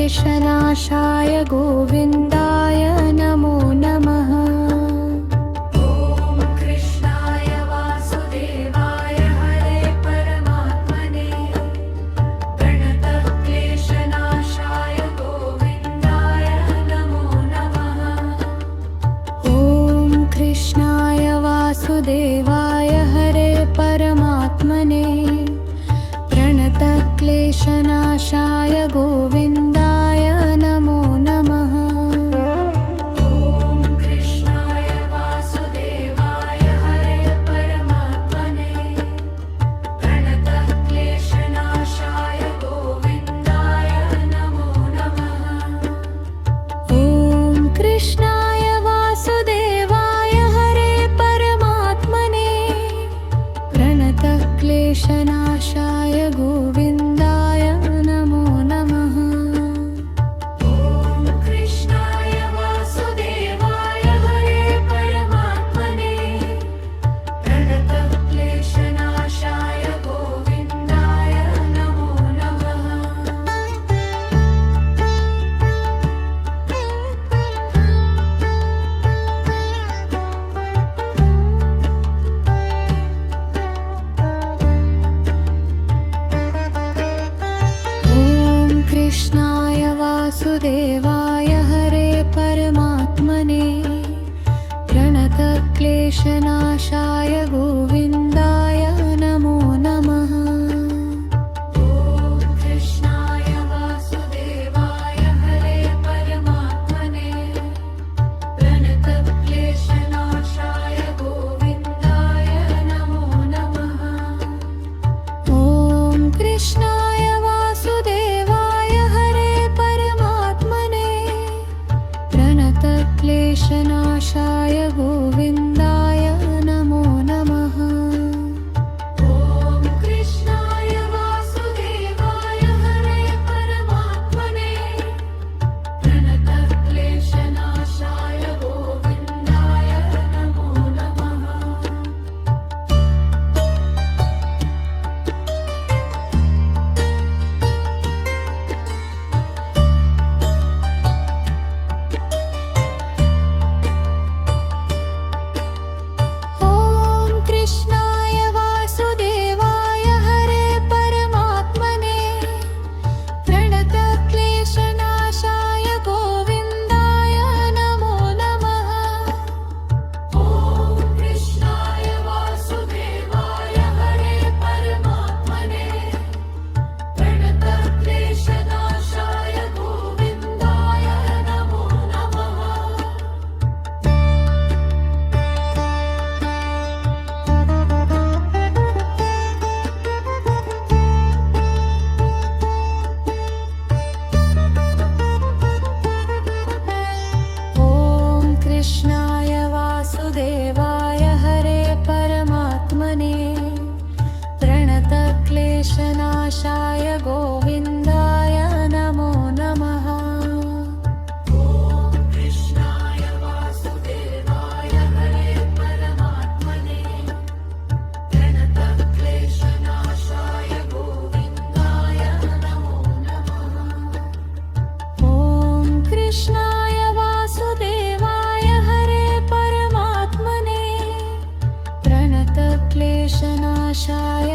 प्रणतक्लेशनाशाय गोविन्दाय नमो नमः। ॐ कृष्णाय वासुदेवाय हरे परमात्मने प्रणतक्लेशनाशाय गोविन्दाय नमो नमः। ॐ कृष्णाय वासुदेवाय हरे परमात्मने प्रणतक्लेशनाशाय गोविन्दाय नमो नमः। ॐ कृष्णाय वासुदेवाय हरे परमात्मने प्रणतक्लेशनाशाय गोविन्दाय नमो नमः। ॐ कृष्णाय वासुदेवाय हरे परमात्मने प्रणतक्लेशनाशाय गोविन्दाय नमो नमः। ॐ कृष्णाय वासुदेवाय हरे परमात्मने प्रणतक्लेशनाशाय गोविन्दाय नमो नमः। ॐ कृष्णाय वासुदेवाय हरे परमात्मने प्रणतक्लेशनाशाय गोविन्दाय नमो नमः। ॐ कृष्णाय वासुदेवाय हरे परमात्मने प्रणतक्लेशनाशाय गोविन्दाय नमो नमः। ॐ कृष्णाय वासुदेवाय हरे परमात्मने प्रणतक्लेशनाशाय गोविन्दाय नमो नमः। ॐ कृष्णाय वासुदेवाय हरे परमात्मने प्रणतक्लेशनाशाय गोविन्दाय नमो नमः। ॐ कृष्णाय वासुदेवाय हरे परमात्मने प्रणतक्लेशनाशाय गोविन्दाय नमो नमः। ॐ कृष्णाय वासुदेवाय हरे परमात्मने प्रणतक्लेशनाशाय गोविन्दाय नमो नमः। ॐ कृष्णाय वासुदेवाय हरे परमात्मने प्रणतक्लेशनाशाय गोविन्दाय नमो नमः। ॐ कृष्णाय वासुदेवाय हरे परमात्मने प्रणतक्लेशनाशाय गोविन्दाय नमो नमः। ॐ कृष्णाय वासुदेवाय हरे परमात्मने प्रणतक्लेशनाशाय